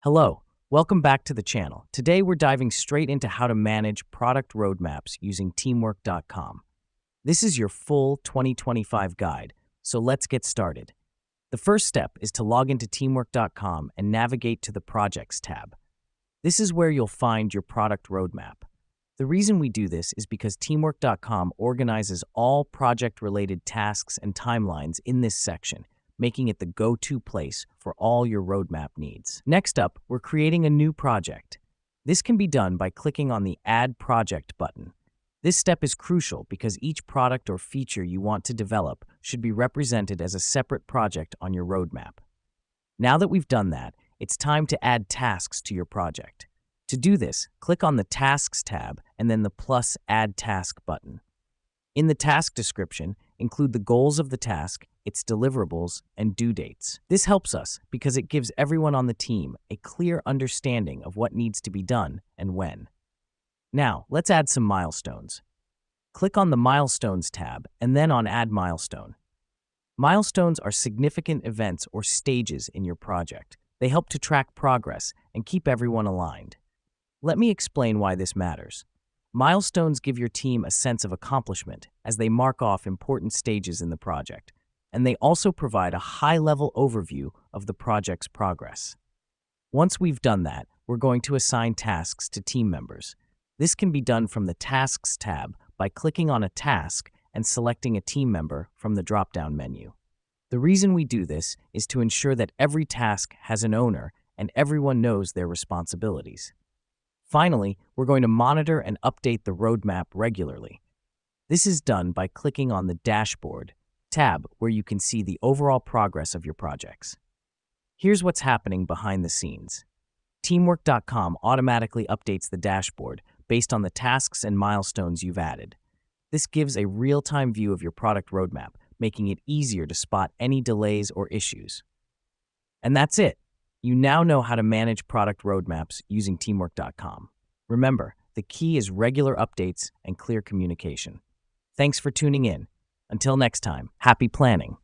Hello, welcome back to the channel. Today we're diving straight into how to manage product roadmaps using teamwork.com. This is your full 2025 guide, so let's get started. The first step is to log into teamwork.com and navigate to the Projects tab. This is where you'll find your product roadmap. The reason we do this is because teamwork.com organizes all project-related tasks and timelines in this section, making it the go-to place for all your roadmap needs. Next up, we're creating a new project. This can be done by clicking on the Add Project button. This step is crucial because each product or feature you want to develop should be represented as a separate project on your roadmap. Now that we've done that, it's time to add tasks to your project. To do this, click on the Tasks tab and then the plus Add Task button. In the task description, include the goals of the task, its deliverables, and due dates. This helps us because it gives everyone on the team a clear understanding of what needs to be done and when. Now, let's add some milestones. Click on the Milestones tab and then on Add Milestone. Milestones are significant events or stages in your project. They help to track progress and keep everyone aligned. Let me explain why this matters. Milestones give your team a sense of accomplishment as they mark off important stages in the project, and they also provide a high-level overview of the project's progress. Once we've done that, we're going to assign tasks to team members. This can be done from the Tasks tab by clicking on a task and selecting a team member from the drop-down menu. The reason we do this is to ensure that every task has an owner and everyone knows their responsibilities. Finally, we're going to monitor and update the roadmap regularly. This is done by clicking on the Dashboard tab where you can see the overall progress of your projects. Here's what's happening behind the scenes. Teamwork.com automatically updates the dashboard based on the tasks and milestones you've added. This gives a real-time view of your product roadmap, making it easier to spot any delays or issues. And that's it. You now know how to manage product roadmaps using teamwork.com. Remember, the key is regular updates and clear communication. Thanks for tuning in. Until next time, happy planning.